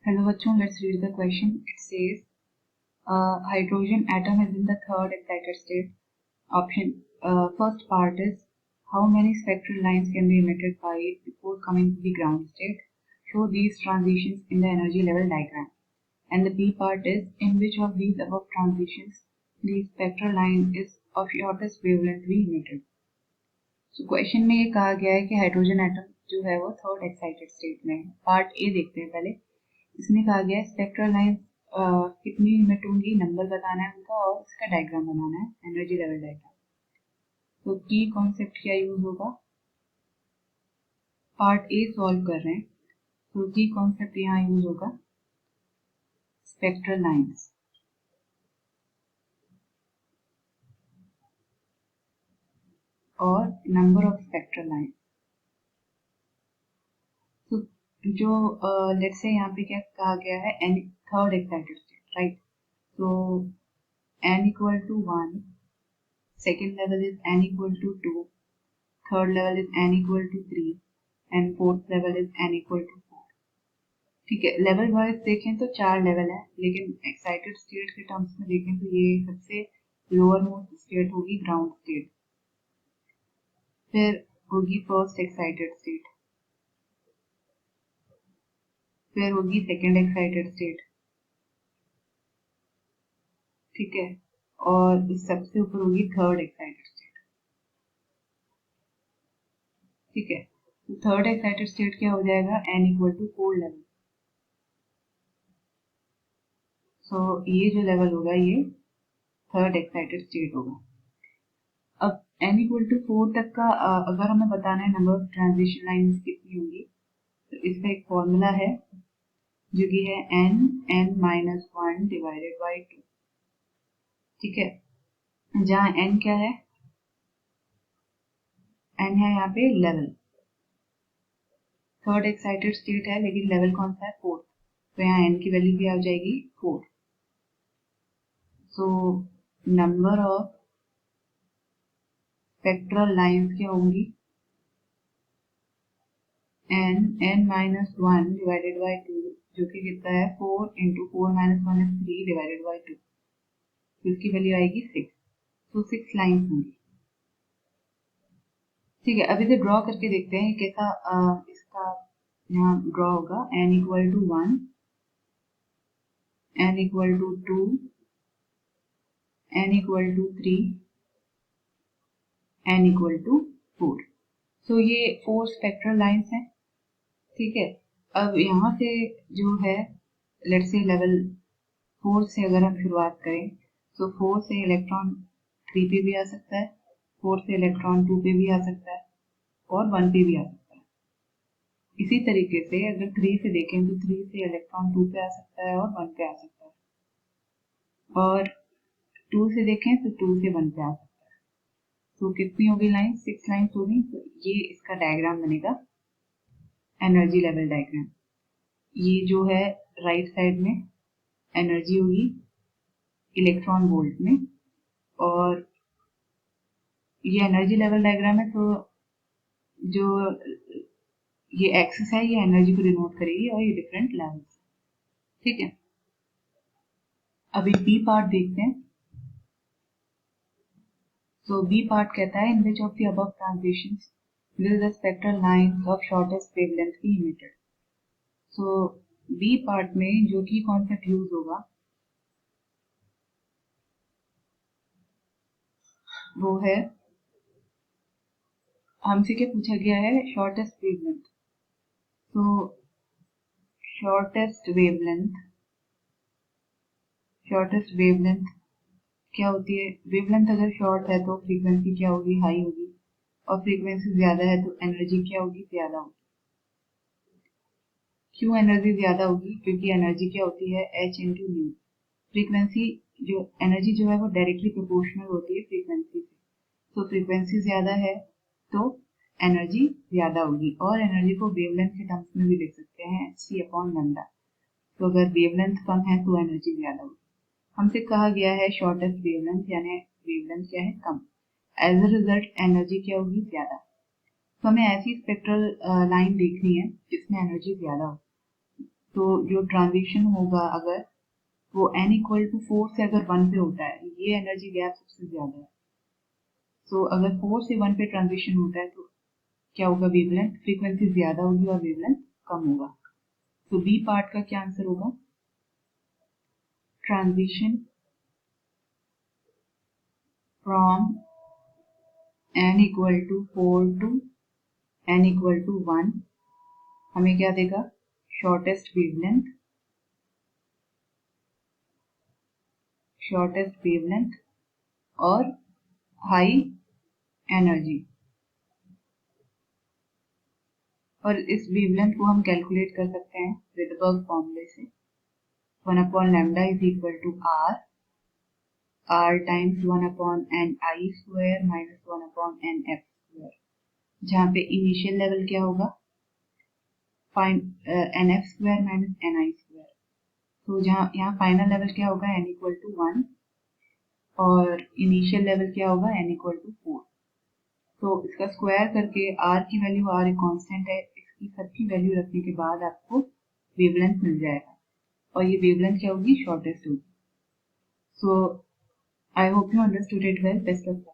Hello bachon, let's read the question. It says hydrogen atom is in the third excited state. Option first part is how many spectral lines can be emitted by it before coming to the ground state. Show these transitions in the energy level diagram. And the B part is in which of these above transitions the spectral line is of shortest wavelength be emitted. So question में ये कहा गया है कि hydrogen atom जो है वो third excited state में है. पार्ट ए देखते हैं पहले. इसमें कहा गया है स्पेक्ट्रल लाइन कितनी इमिट होंगी, नंबर बताना है उनका और इसका डायग्राम बनाना है, एनर्जी लेवल डायग्राम. तो की कॉन्सेप्ट क्या यूज होगा, पार्ट ए सॉल्व कर रहे हैं तो की कॉन्सेप्ट यहाँ यूज होगा स्पेक्ट्रल लाइंस और नंबर ऑफ स्पेक्ट्रल लाइंस. तो जो लेट्स से यहाँ पे क्या कहा गया है, n third excited state, right. So n equal to 1, second level is n equal to 2, third level is n equal to 3 and fourth level is n equal to 4. ठीक है, लेवल वाइज देखें तो 4 लेवल है, लेकिन excited state के terms में देखें तो ये सबसे लोअर मोस्ट स्टेट होगी ग्राउंड स्टेट, फिर होगी फर्स्ट एक्साइटेड स्टेट, फिर होगी सेकेंड एक्साइटेड स्टेट, ठीक है, और इस सबसे ऊपर होगी थर्ड एक्साइटेड स्टेट. ठीक है, तो थर्ड एक्साइटेड स्टेट क्या हो जाएगा, n इक्वल टू 4 लेवल. सो ये जो लेवल होगा ये थर्ड एक्साइटेड स्टेट होगा. अब n इक्वल टू 4 तक का अगर हमें बताना है नंबर ऑफ ट्रांजिशन लाइंस कितनी होंगी, तो इसका एक फॉर्मूला है जो कि है n माइनस 1 डिवाइडेड बाई 2. ठीक है, जहाँ n क्या है, n है यहाँ पे लेवल. थर्ड एक्साइटेड स्टेट है लेकिन लेवल कौन सा है, फोर्थ, तो यहाँ n की वैल्यू क्या हो जाएगी, 4. So number of spectral lines क्या होंगी, n माइनस 1 डिवाइडेड बाई 2 जो कि कितना है 4 into 4 minus 1 is 3 divided by 2, तो इसकी वैल्यू आएगी 6. तो 6 लाइंस होंगी. ठीक है, अभी तो ड्रॉ करके देखते हैं कैसा इसका यहाँ ड्रॉ होगा. n equal to 1, n equal to 2, n equal to 3, n equal to 4. So ये 4 स्पेक्ट्रल लाइंस हैं. ठीक है, अब यहाँ से जो है लेट्स से लेवल 4 से अगर हम शुरुआत करें तो 4 से इलेक्ट्रॉन 3 पे भी आ सकता है, 4 से इलेक्ट्रॉन 2 पे भी आ सकता है और 1 पे भी आ सकता है. इसी तरीके से अगर 3 से देखें तो 3 से इलेक्ट्रॉन 2 पे आ सकता है और 1 पे आ सकता है, और 2 से देखें तो 2 से 1 पे आ सकता है. तो कितनी होगी लाइन, 6 लाइन होगी. तो ये इसका डायग्राम बनेगा, एनर्जी लेवल डायग्राम. ये जो है राइट साइड में एनर्जी होगी इलेक्ट्रॉन वोल्ट में, और ये एनर्जी लेवल डायग्राम है तो जो ये एक्सिस है ये एनर्जी को डिनोट करेगी और ये डिफरेंट लेवल्स. ठीक है, अभी बी पार्ट देखते हैं. तो बी पार्ट कहता है in which of the above transitions will the spectral lines of shortest wavelength be emitted. So B part में जो की कॉन्सेप्ट यूज होगा वो है, हमसे क्या पूछा गया है, शॉर्टेस्ट वेवलेंथ. तो शॉर्टेस्ट वेवलेंथ क्या होती है, वेवलेंथ अगर शॉर्ट है तो फ्रीक्वेंसी क्या होगी, हाई होगी, और फ्रीक्वेंसी ज्यादा है तो एनर्जी क्या होगी, ज्यादा होगी. क्यों एनर्जी ज्यादा होगी, क्योंकि एनर्जी क्या होती है, h इंटू न्यू. फ्रीक्वेंसी जो एनर्जी जो है वो डायरेक्टली प्रोपोर्शनल होती है फ्रीक्वेंसी से. तो फ्रीक्वेंसी ज्यादा है तो एनर्जी ज्यादा होगी, और एनर्जी को वेवलेंथ के टर्म्स में भी लिख सकते हैं c अपॉन लैम्डा. तो अगर वेवलेंथ कम है तो एनर्जी ज्यादा होगी. हमसे कहा गया है शॉर्टेस्ट वेवलेंथ, यानी वेवलेंथ क्या है, कम. एज अ रिजल्ट एनर्जी क्या होगी, ज्यादा. तो हमें ऐसी स्पेक्ट्रल लाइन देखनी है जिसमें एनर्जी ज्यादा हो. तो जो ट्रांजिशन होगा अगर वो n इक्वल टू 4 से अगर 1 पे होता है, ये एनर्जी गैप सबसे ज्यादा है। सो अगर 4 से 1 पे ट्रांजिशन होता है तो क्या होगा, वेवलेंथ फ्रीक्वेंसी ज्यादा होगी और वेवलेंथ कम होगा। तो बी पार्ट का क्या आंसर होगा, transition from n equal to 4 to n equal to 1 हमें क्या देगा, शॉर्टेस्ट वेवलेंथ और हाई एनर्जी। और इस वेवलेंथ को हम कैलकुलेट कर सकते हैं रिडबर्ग फॉर्मूले से, 1 upon lambda is equal to r times 1 upon N I square minus 1 upon N F square, जहाँ पे इनिशियल लेवल क्या होगा, N F square minus N I square. तो जहाँ यहाँ फाइनल लेवल क्या होगा, n इक्वल टू 1 और इनिशियल लेवल क्या होगा, n इक्वल टू 4। तो इसका स्क्वायर करके r की वैल्यू, r एक कांस्टेंट है, इसकी सबकी वैल्यू रखने के बाद आपको वेवलेंथ मिल जाएगा और ये वेवलेंथ क्या होगी, शॉर्टेस्ट होगी। So I hope you understood it well. Best of luck.